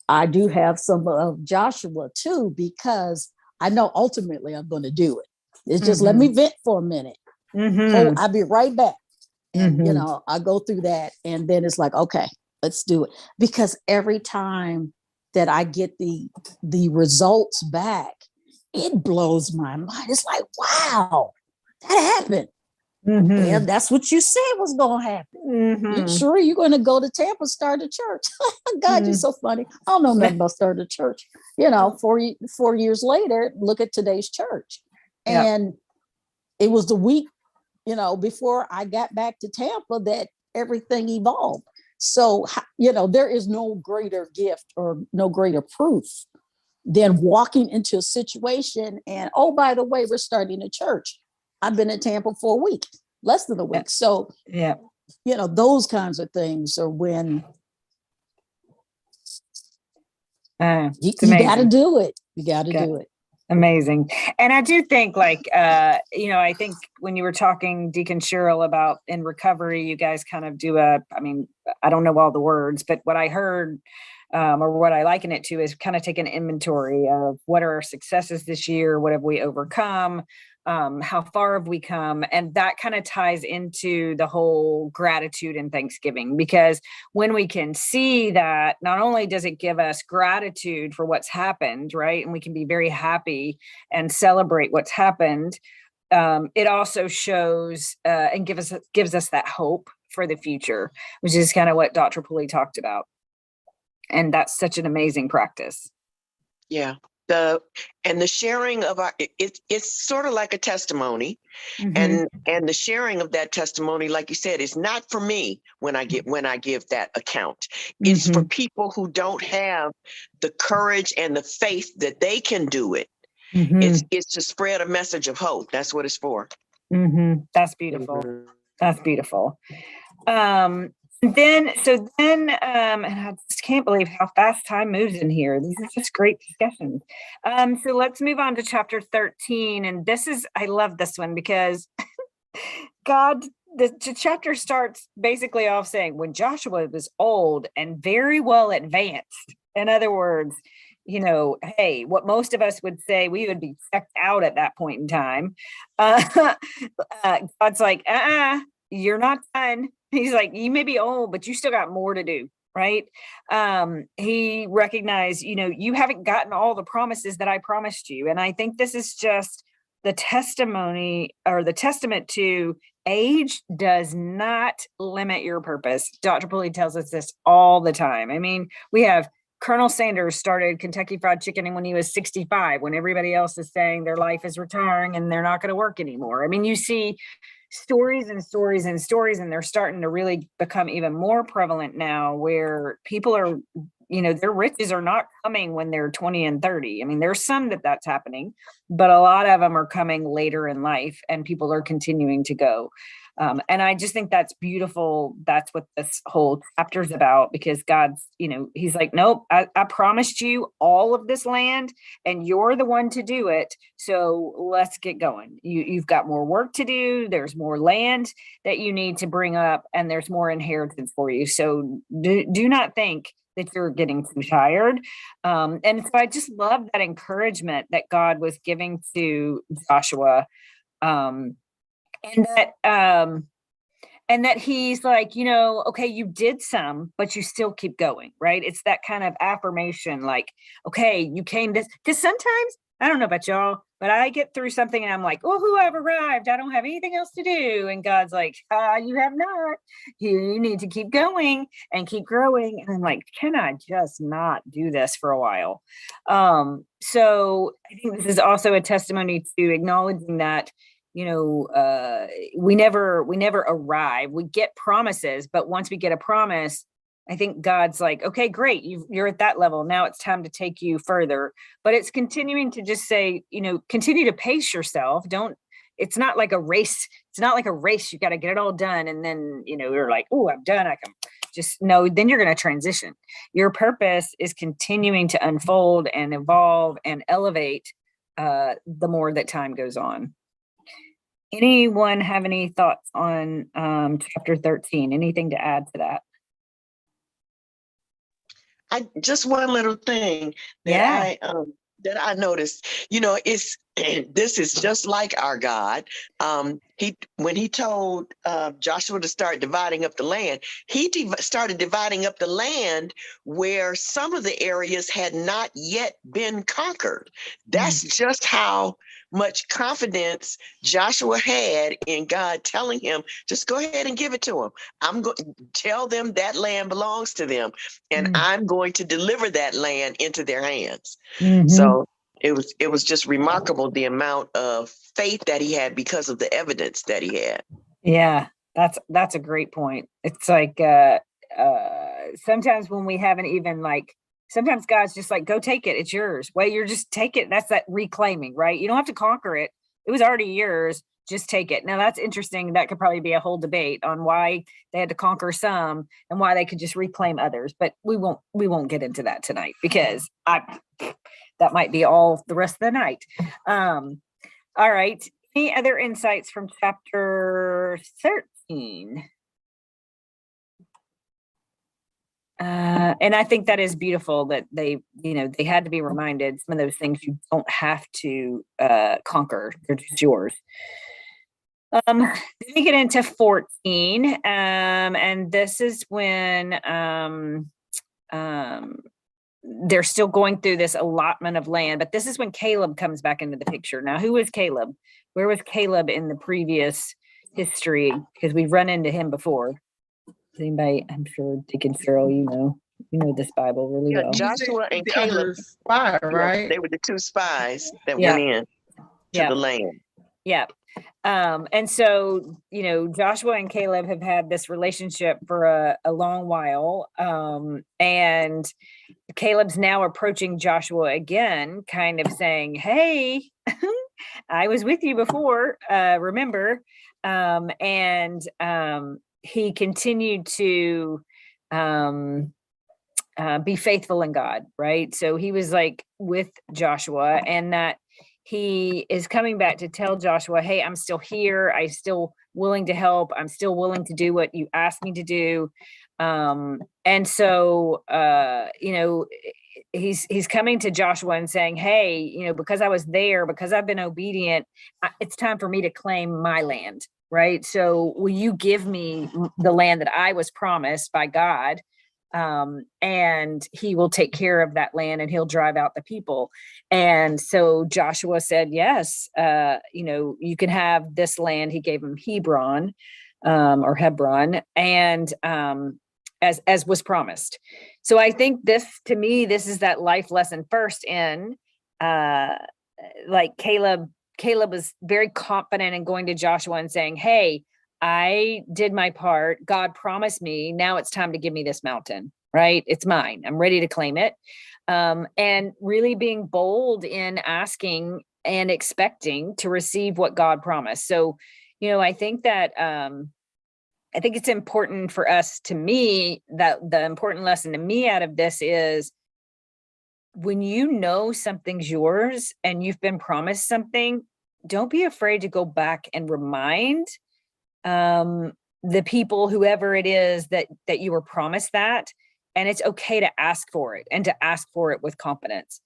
I do have some of Joshua too, because I know ultimately I'm going to do it. It's just let me vent for a minute. I'll be right back. And, I go through that and then it's like, okay, let's do it. Because every time that I get the results back, it blows my mind. It's like, wow, that happened. And that's what you said was going to happen. You sure you're going to go to Tampa, start a church? God, you're so funny. I don't know nothing about starting a church. 4 years later, look at today's church. And it was the week, before I got back to Tampa that everything evolved. So, there is no greater gift or no greater proof than walking into a situation and, oh, by the way, we're starting a church. I've been in Tampa for a week, less than a week. So, those kinds of things are when you got to do it. You got to do it. Amazing. And I do think I think when you were talking, Deacon Cheryl, about in recovery, you guys kind of do I don't know all the words, but what I heard or what I liken it to is kind of take an inventory of what are our successes this year? What have we overcome? How far have we come? And that kind of ties into the whole gratitude and Thanksgiving, because when we can see that, not only does it give us gratitude for what's happened, right? And we can be very happy and celebrate what's happened. It also shows and gives us that hope for the future, which is kind of what Dr. Pulley talked about. And that's such an amazing practice. Yeah. The sharing of it's sort of like a testimony, and the sharing of that testimony, like you said, is not for me when I give that account. It's for people who don't have the courage and the faith that they can do it. It's to spread a message of hope. That's what it's for. That's beautiful. That's beautiful. And I just can't believe how fast time moves in here. These are just great discussions. So let's move on to chapter 13. And I love this one because the chapter starts basically off saying, when Joshua was old and very well advanced. In other words, hey, what most of us would say, we would be checked out at that point in time. God's like, you're not done. He's like, you may be old, but you still got more to do, right? He recognized, you haven't gotten all the promises that I promised you. And I think this is just the testimony or the testament to age does not limit your purpose. Dr. Pulley tells us this all the time. I mean, we have Colonel Sanders started Kentucky Fried Chicken when he was 65, when everybody else is saying their life is retiring and they're not going to work anymore. I mean, you see stories and stories and stories, and they're starting to really become even more prevalent now, where people are, their riches are not coming when they're 20 and 30. I mean, there's some that's happening, but a lot of them are coming later in life, and people are continuing to go. And I just think that's beautiful. That's what this whole chapter is about, because God's, he's like, nope, I promised you all of this land and you're the one to do it. So let's get going. You've got more work to do. There's more land that you need to bring up, and there's more inheritance for you. So do not think that you're getting too tired. And so I just love that encouragement that God was giving to Joshua. And that he's like, okay, you did some, but you still keep going, right? It's that kind of affirmation, like, okay, you came this, because sometimes I don't know about y'all, but I get through something and I'm like, oh, who I've arrived. I don't have anything else to do. And God's like, you have not. You need to keep going and keep growing. And I'm like, can I just not do this for a while? So I think this is also a testimony to acknowledging that, we never arrive. We get promises, but once we get a promise, I think God's like, okay, great. You're at that level. Now it's time to take you further. But it's continuing to just say, continue to pace yourself. It's not like a race. It's not like a race. You got to get it all done. And then, you're like, oh, I'm done. I can just no, then you're going to transition. Your purpose is continuing to unfold and evolve and elevate the more that time goes on. Anyone have any thoughts on chapter 13? Anything to add to that? Just one little thing that I noticed, it's this is just like our God. When he told Joshua to start dividing up the land, he started dividing up the land where some of the areas had not yet been conquered. That's just how much confidence Joshua had in God telling him, just go ahead and give it to him. I'm going to tell them that land belongs to them, and I'm going to deliver that land into their hands. So it was just remarkable, the amount of faith that he had because of the evidence that he had. Yeah, that's a great point. It's like sometimes when we haven't even sometimes God's just like, go take it. It's yours. Well, you're just take it. That's that reclaiming, right? You don't have to conquer it. It was already yours. Just take it. Now that's interesting. That could probably be a whole debate on why they had to conquer some and why they could just reclaim others. But we won't get into that tonight because that might be all the rest of the night. All right. Any other insights from chapter 13? And I think that is beautiful that they had to be reminded some of those things you don't have to conquer. They're just yours. Then we get into 14, and this is when they're still going through this allotment of land, but this is when Caleb comes back into the picture. Now, who is Caleb? Where was Caleb in the previous history? Because we've run into him before. Anybody? I'm sure Deacon Cyril, you know this Bible really well. Joshua and Caleb, spy, right? They were the two spies that went in to the land. Yeah. And so, Joshua and Caleb have had this relationship for a long while. And Caleb's now approaching Joshua again, kind of saying, hey, I was with you before, remember? He continued to be faithful in God, right? So he was like with Joshua, and that he is coming back to tell Joshua, hey, I'm still here. I'm still willing to help. I'm still willing to do what you asked me to do. And so, he's coming to Joshua and saying, hey, because I was there, because I've been obedient, it's time for me to claim my land. Right. So will you give me the land that I was promised by God? And he will take care of that land and he'll drive out the people. And so Joshua said, yes, you can have this land. He gave him Hebron, and as was promised. So I think this is that life lesson first in Caleb was very confident in going to Joshua and saying, hey, I did my part. God promised me. Now it's time to give me this mountain, right? It's mine. I'm ready to claim it. And really being bold in asking and expecting to receive what God promised. So, I think that, I think it's important for us, to me, that the important lesson to me out of this is, when something's yours and you've been promised something, don't be afraid to go back and remind the people, whoever it is that you were promised that. And it's okay to ask for it, and to ask for it with confidence,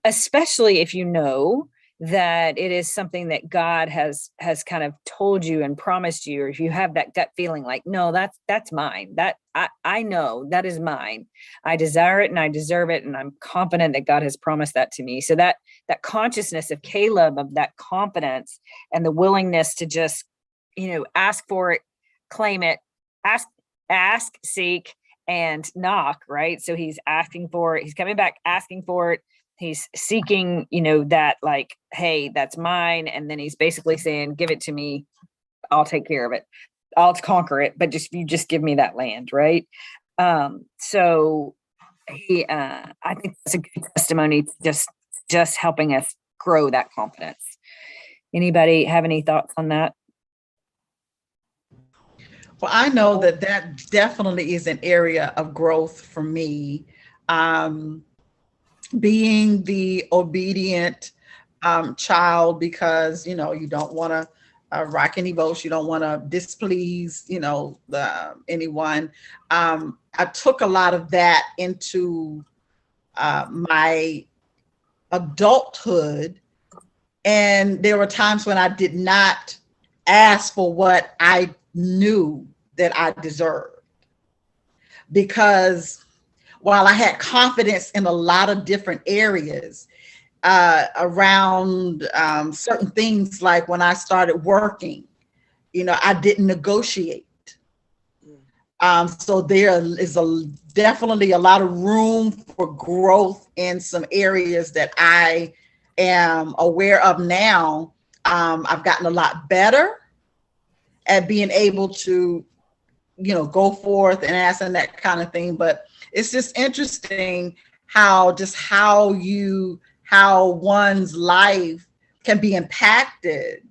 especially if that it is something that God has kind of told you and promised you, or if you have that gut feeling like, no, that's mine, that I know that is mine. I desire it and I deserve it. And I'm confident that God has promised that to me. So that consciousness of Caleb, of that confidence and the willingness to just, ask for it, claim it, ask, seek, and knock, right? So he's asking for it. He's coming back, asking for it. He's seeking, that like, hey, that's mine. And then he's basically saying, give it to me. I'll take care of it. I'll conquer it. But you just give me that land. Right. So he, I think that's a good testimony to just helping us grow that confidence. Anybody have any thoughts on that? Well, I know that definitely is an area of growth for me. Being the obedient child, because you don't want to rock any boats, you don't want to displease anyone. I took a lot of that into my adulthood, and there were times when I did not ask for what I knew that I deserved, because while I had confidence in a lot of different areas around certain things, like when I started working, I didn't negotiate. So there is definitely a lot of room for growth in some areas that I am aware of now. I've gotten a lot better at being able to, go forth and ask and that kind of thing. But it's just interesting how one's life can be impacted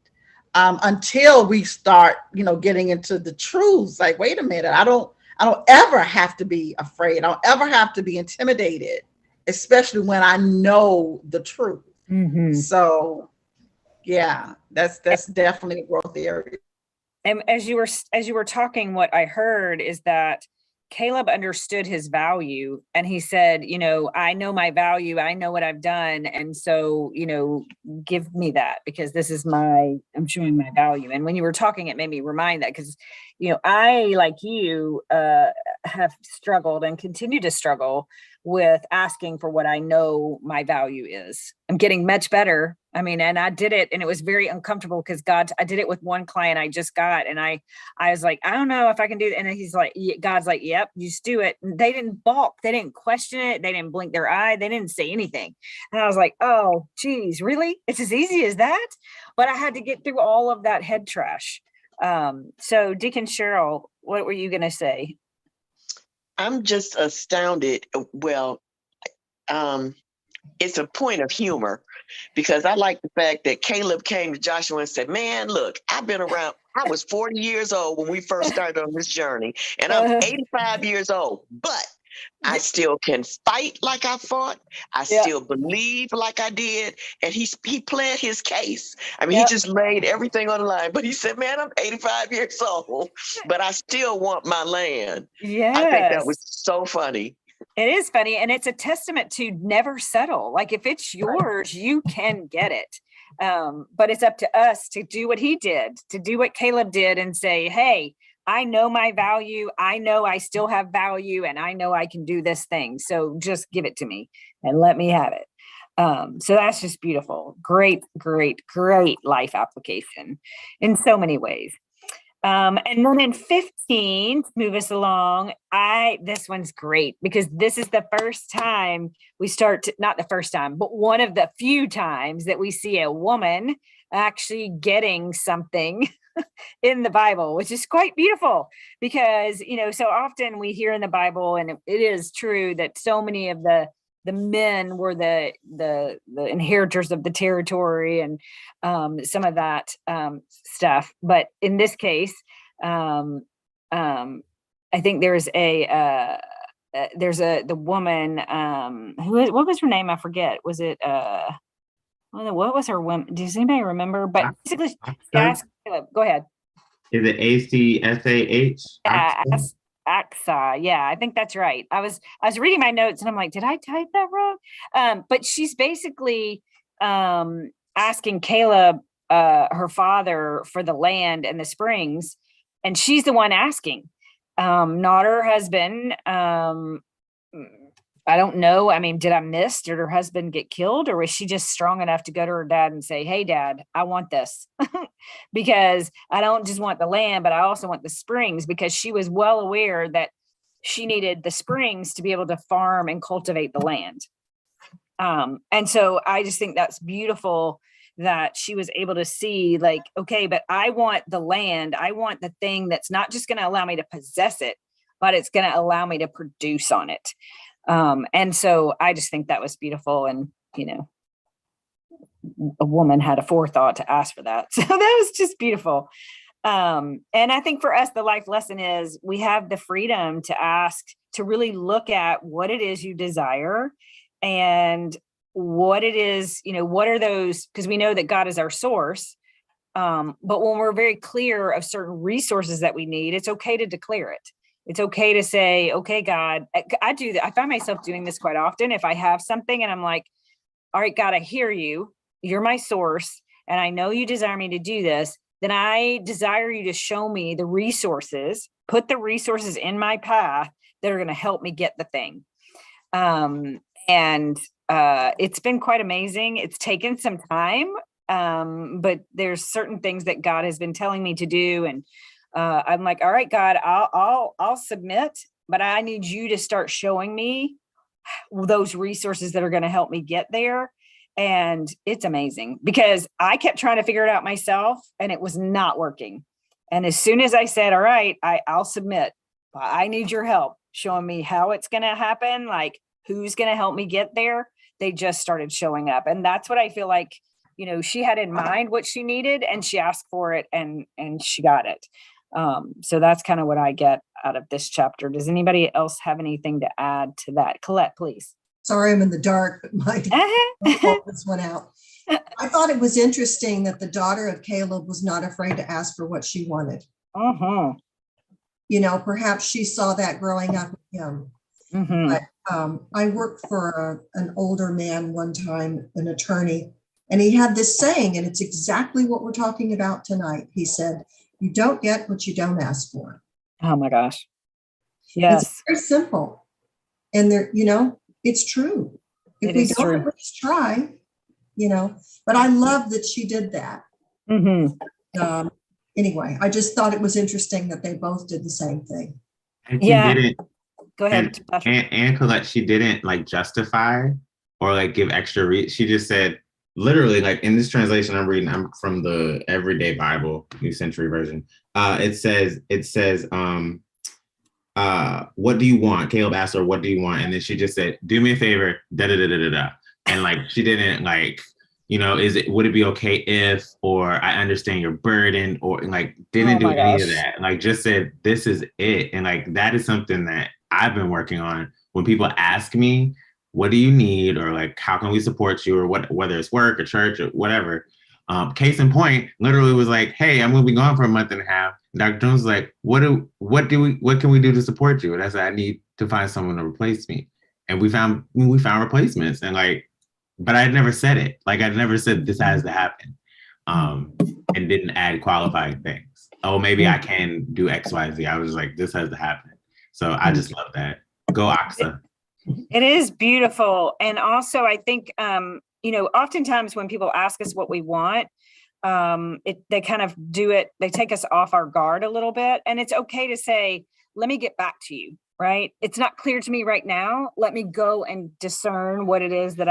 until we start, getting into the truths. Like, wait a minute, I don't ever have to be afraid. I don't ever have to be intimidated, especially when I know the truth. Mm-hmm. So, yeah, that's definitely a growth area. And as you were talking, what I heard is that Caleb understood his value, and he said, I know my value. I know what I've done. And so, give me that, because this is I'm showing my value. And when you were talking, it made me remind that, because, I, like you, have struggled and continue to struggle with asking for what I know my value is. I'm getting much better. And I did it, and it was very uncomfortable, because I did it with one client I just got. And I was like, I don't know if I can do it. And he's like, God's like, yep, you just do it. And they didn't balk. They didn't question it. They didn't blink their eye. They didn't say anything. And I was like, oh, geez, really? It's as easy as that? But I had to get through all of that head trash. So Deacon Cheryl, what were you going to say? I'm just astounded. Well, it's a point of humor, because I like the fact that Caleb came to Joshua and said, man, look, I've been around. I was 40 years old when we first started on this journey, and I'm 85 years old, but I still can fight like I fought. I still believe like I did. And he pled his case. He just laid everything on the line, but he said, man, I'm 85 years old, but I still want my land. Yes. I think that was so funny. It is funny. And it's a testament to never settle. Like, if it's yours, you can get it. But it's up to us to do what he did, to do what Caleb did, and say, hey, I know my value. I know I still have value, and I know I can do this thing. So just give it to me and let me have it. So that's just beautiful. Great, great, great life application in so many ways. And then in 15, move us along. This one's great, because this is the first time we not the first time, but one of the few times that we see a woman actually getting something in the Bible, which is quite beautiful, because, so often we hear in the Bible, and it is true that so many of the men were the inheritors of the territory and some of that stuff. But in this case, I think there's the woman what was her name? I forget. Was it what was her woman? Does anybody remember? But basically, go ahead. Is it ACSAH? AXA. Yeah, I think that's right. I was reading my notes and I'm like, did I type that wrong? But she's basically, I asking Caleb, her father, for the land and the springs, and she's the one asking, not her husband. I don't know. I mean, did I miss? Did her husband get killed, or was she just strong enough to go to her dad and say, "Hey, Dad, I want this," because I don't just want the land, but I also want the springs, because she was well aware that she needed the springs to be able to farm and cultivate the land. And so I just think that's beautiful that she was able to see, like, okay, but I want the land. I want the thing that's not just going to allow me to possess it, but it's going to allow me to produce on it. And so I just think that was beautiful. And, a woman had a forethought to ask for that. So that was just beautiful. And I think for us, the life lesson is we have the freedom to ask, to really look at what it is you desire and what it is, what are those, because we know that God is our source. But when we're very clear of certain resources that we need, it's okay to declare it. It's okay to say, okay, God, I do that. I find myself doing this quite often. If I have something and I'm like, all right, God, I hear you. You're my source. And I know you desire me to do this. Then I desire you to show me the resources, put the resources in my path that are going to help me get the thing. And it's been quite amazing. It's taken some time, but there's certain things that God has been telling me to do. And I'm like, all right, God, I'll submit, but I need you to start showing me those resources that are going to help me get there. And it's amazing, because I kept trying to figure it out myself and it was not working. And as soon as I said, all right, I'll submit, but I need your help showing me how it's going to happen, like who's going to help me get there, they just started showing up. And that's what I feel like, she had in mind what she needed and she asked for it and she got it. So that's kind of what I get out of this chapter. Does anybody else have anything to add to that? Colette, please. Sorry, I'm in the dark, but I'll pull this one out. I thought it was interesting that the daughter of Caleb was not afraid to ask for what she wanted. Perhaps she saw that growing up with him. But I worked for an older man one time, an attorney, and he had this saying, and it's exactly what we're talking about tonight. He said, "You don't get what you don't ask for." Oh my gosh. Yes. It's very simple. And it's true. If we don't at least try, but I love that she did that. Anyway, I just thought it was interesting that they both did the same thing. And she didn't. Go ahead. And Colette, she didn't justify or give extra she just said, literally, in this translation I'm reading, I'm from the Everyday Bible, New Century Version. It says, what do you want? Caleb asked her, what do you want? And then she just said, do me a favor, da-da-da-da-da-da. And she didn't would it be okay if, or I understand your burden, or didn't do any of that. Just said, this is it. And that is something that I've been working on. When people ask me, what do you need? Or how can we support you? Or whether it's work or church or whatever. Case in point, literally was hey, I'm going to be gone for a month and a half. Dr. Jones was like, what can we do to support you? And I said, I need to find someone to replace me. And we found replacements. And but I had never said it. I never said this has to happen. And didn't add qualifying things. Oh, maybe I can do X, Y, Z. I was this has to happen. So I just love that. Go Oxa. It is beautiful. And also I think, oftentimes when people ask us what we want, they kind of do it, they take us off our guard a little bit. And it's okay to say, let me get back to you, right? It's not clear to me right now. Let me go and discern what it is that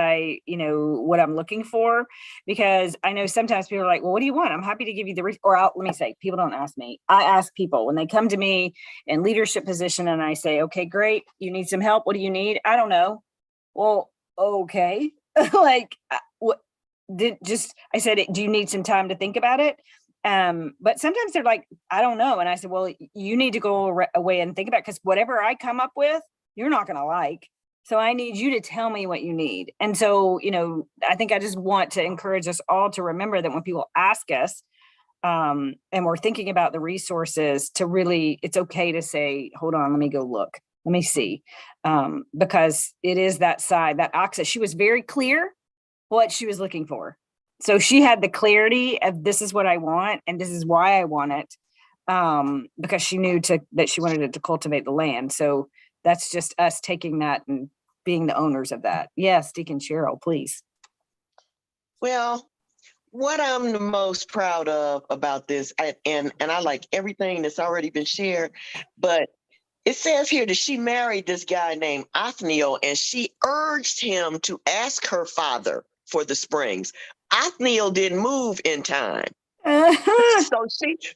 what I'm looking for. Because I know sometimes people are like, well, what do you want? I'm happy to give you let me say, people don't ask me. I ask people when they come to me in leadership position and I say, okay, great. You need some help. What do you need? I don't know. Well, okay. I said, do you need some time to think about it? But sometimes they're like, I don't know. And I said, well, you need to go away and think about it, because whatever I come up with, you're not going to like. So I need you to tell me what you need. And so, I think I just want to encourage us all to remember that when people ask us, and we're thinking about the resources, to really, it's okay to say, hold on, let me go look. Let me see. Because it is that side, that Oxa. She was very clear what she was looking for. So she had the clarity of this is what I want and this is why I want it, because she knew that she wanted it to cultivate the land. So that's just us taking that and being the owners of that. Yes, Deacon Cheryl, please. Well, what I'm the most proud of about this, and I like everything that's already been shared, but it says here that she married this guy named Othniel, and she urged him to ask her father for the springs. Othniel didn't move in time.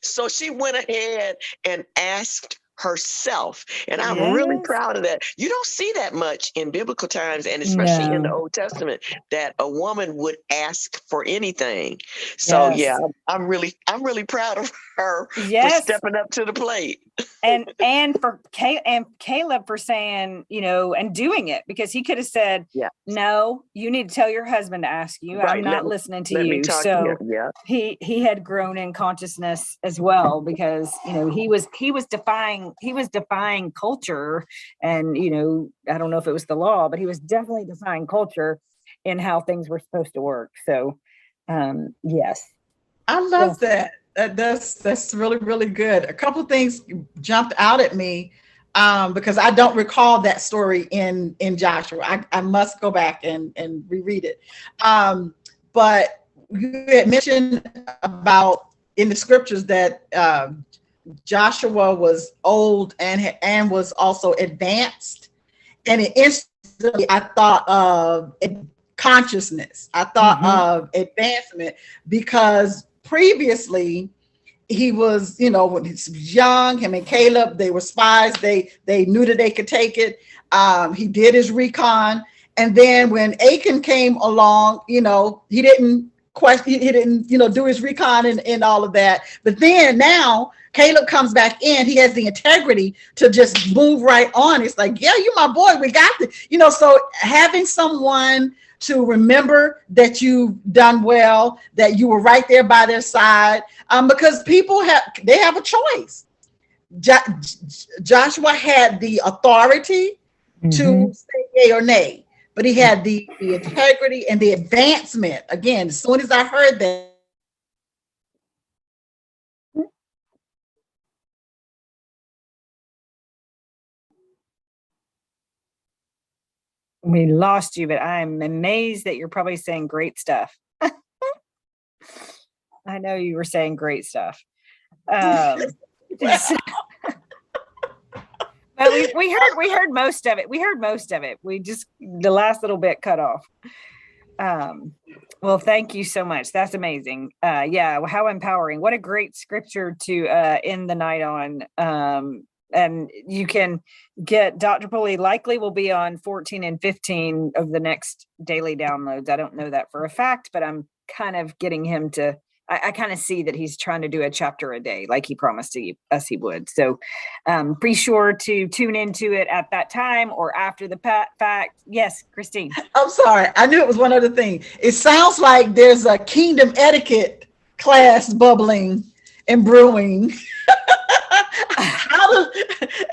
So she went ahead and asked herself. And I'm really Yes. proud of that. You don't see that much in biblical times, and especially in the No. Old Testament, that a woman would ask for anything. So Yes. yeah, I'm really proud of her for Yes. stepping up to the plate. And for Caleb for saying, and doing it, because he could have said, Yeah. no, you need to tell your husband to ask you. Right. I'm not listening to Let me you. talk So to him. Yeah. he had grown in consciousness as well, because he was defying culture, and I don't know if it was the law, but he was definitely defying culture in how things were supposed to work. So yes, I love that. That's really, really good. A couple of things jumped out at me because I don't recall that story in Joshua. I must go back and reread it. But you had mentioned about in the scriptures that Joshua was old and was also advanced, and it instantly I thought of consciousness. I thought of advancement, because previously he was, when he was young, him and Caleb, they were spies. They knew that they could take it. He did his recon. And then when Achan came along, he didn't question, he didn't, do his recon and all of that. But then now Caleb comes back in, he has the integrity to just move right on. It's like, yeah, you my boy, we got this. So having someone to remember that you've done well, that you were right there by their side, because people have a choice. Joshua had the authority to say yay or nay, but he had the integrity and the advancement. Again, as soon as I heard that, we lost you, but I'm amazed that you're probably saying great stuff. I know you were saying great stuff. But we heard most of it. We just, the last little bit cut off. Well, thank you so much. That's amazing. Yeah, how empowering. What a great scripture to end the night on. And you can get Dr. Pulley likely will be on 14 and 15 of the next daily downloads. I don't know that for a fact, but I'm kind of getting him to, I kind of see that he's trying to do a chapter a day, like he promised us he would. So be sure to tune into it at that time or after the fact. Yes, Christine. I'm sorry. I knew it was one other thing. It sounds like there's a kingdom etiquette class bubbling and brewing.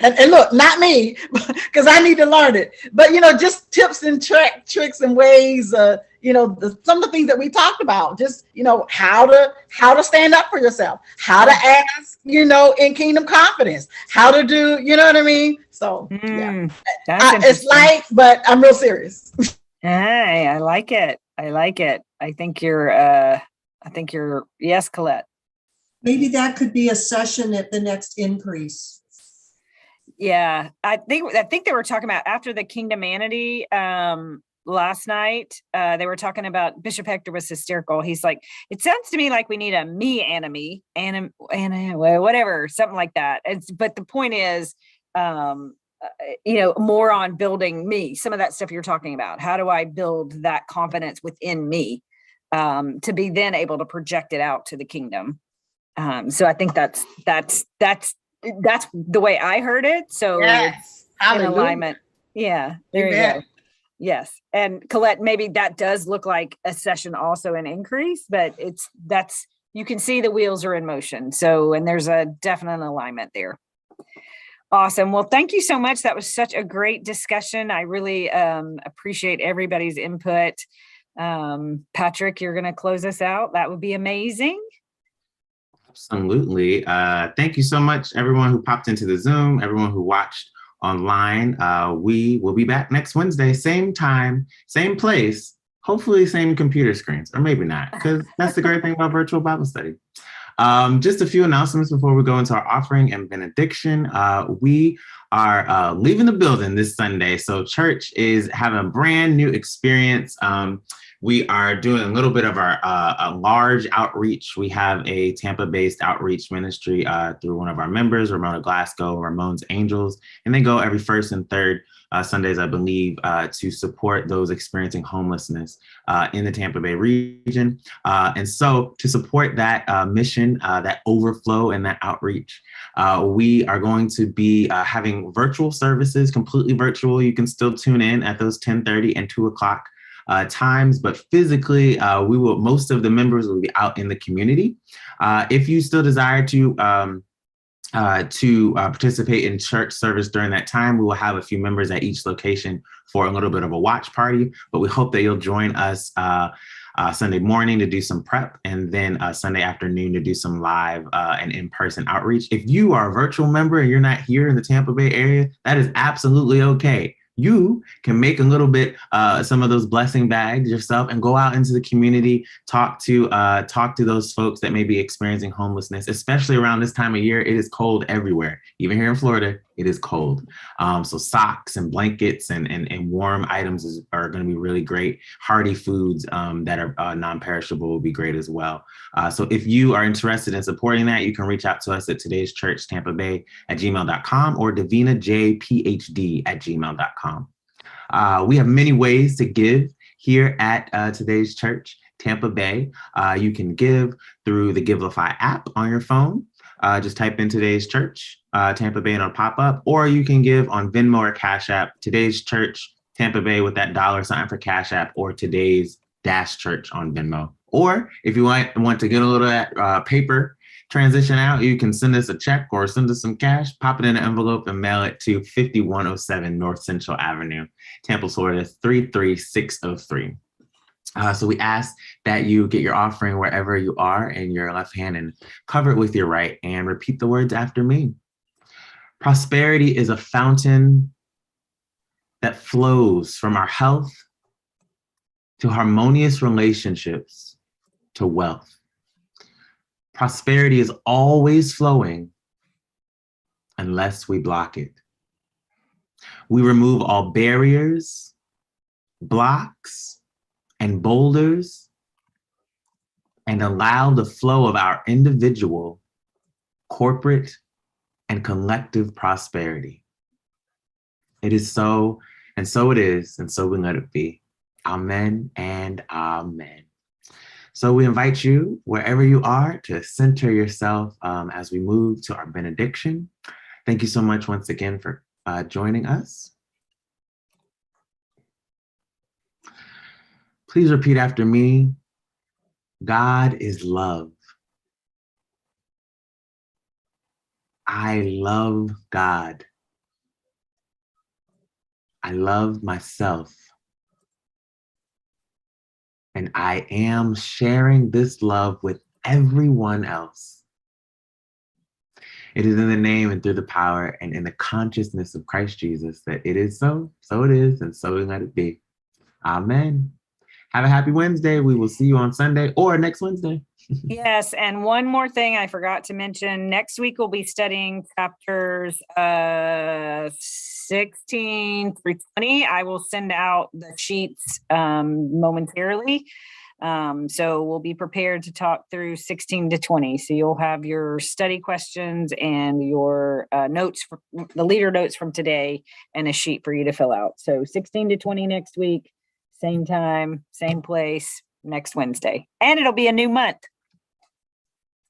And look, not me, because I need to learn it. But just tips and tricks and ways. Some of the things that we talked about. Just how to stand up for yourself, how to ask, in kingdom confidence, how to do, you know what I mean. So yeah, it's light, but I'm real serious. Hey, I like it. I think you're. Yes, Colette. Maybe that could be a session at the next increase. Yeah, I think they were talking about after the Kingdomanity last night. They were talking about Bishop Hector was hysterical. He's like, it sounds to me like we need a me enemy, whatever, something like that. But the point is, more on building me. Some of that stuff you're talking about. How do I build that confidence within me to be then able to project it out to the kingdom? So I think that's the way I heard it. So yes. It's in alignment. Yeah, there Amen. you go. Yes. And Colette, maybe that does look like a session also an increase, but you can see the wheels are in motion. So, and there's a definite alignment there. Awesome. Well, thank you so much. That was such a great discussion. I really appreciate everybody's input. Patrick, you're going to close us out. That would be amazing. Absolutely. Thank you so much, everyone who popped into the Zoom, everyone who watched online. We will be back next Wednesday, same time, same place, hopefully same computer screens, or maybe not, because that's the great thing about virtual Bible study. Just a few announcements before we go into our offering and benediction. We are leaving the building this Sunday, so church is having a brand new experience. We are doing a little bit of our a large outreach. We have a Tampa-based outreach ministry through one of our members, Ramona Glasgow, Ramone's Angels, and they go every first and third Sundays, I believe, to support those experiencing homelessness in the Tampa Bay region. And so to support that mission, that overflow and that outreach, we are going to be having virtual services, completely virtual. You can still tune in at those 10:30 and 2 o'clock times, but physically, most of the members will be out in the community. If you still desire to participate in church service during that time, we will have a few members at each location for a little bit of a watch party, but we hope that you'll join us Sunday morning to do some prep, and then Sunday afternoon to do some live and in-person outreach. If you are a virtual member and you're not here in the Tampa Bay area, that is absolutely okay. You can make a little bit, some of those blessing bags yourself and go out into the community, talk to those folks that may be experiencing homelessness, especially around this time of year. It is cold everywhere. Even here in Florida, it is cold. So socks and blankets and warm items are going to be really great. Hearty foods that are non-perishable will be great as well. So if you are interested in supporting that, you can reach out to us at Today's Church Tampa Bay at gmail.com or davinajphd at gmail.com. We have many ways to give here at Today's Church Tampa Bay. You can give through the Givelify app on your phone. Just type in Today's Church Tampa Bay and it'll pop up, or you can give on Venmo or Cash App, Today's Church Tampa Bay with that $ for Cash App, or Today's Church on Venmo. Or if you want to get a little paper transition out, you can send us a check or send us some cash, pop it in an envelope and mail it to 5107 North Central Avenue, Tampa, Florida 33603. So we ask that you get your offering wherever you are in your left hand and cover it with your right, and repeat the words after me. Prosperity is a fountain that flows from our health to harmonious relationships to wealth. Prosperity is always flowing unless we block it. We remove all barriers, blocks, and boulders, and allow the flow of our individual, corporate, and collective prosperity. It is so, and so it is, and so we let it be. Amen and amen. So we invite you, wherever you are, to center yourself as we move to our benediction. Thank you so much once again for joining us. Please repeat after me. God is love. I love God. I love myself. And I am sharing this love with everyone else. It is in the name and through the power and in the consciousness of Christ Jesus that it is so, so it is, and so let it be. Amen. Have a happy Wednesday. We will see you on Sunday or next Wednesday. Yes. And one more thing I forgot to mention. Next week, we'll be studying chapters 16 through 20. I will send out the sheets momentarily. So we'll be prepared to talk through 16 to 20. So you'll have your study questions and your notes, the leader notes from today, and a sheet for you to fill out. So 16 to 20 next week, same time, same place, next Wednesday. And it'll be a new month.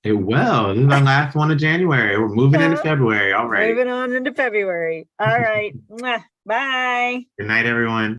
It will. This is our last one of January. We're moving into February. All right. Moving on into February. All right. Bye. Good night, everyone.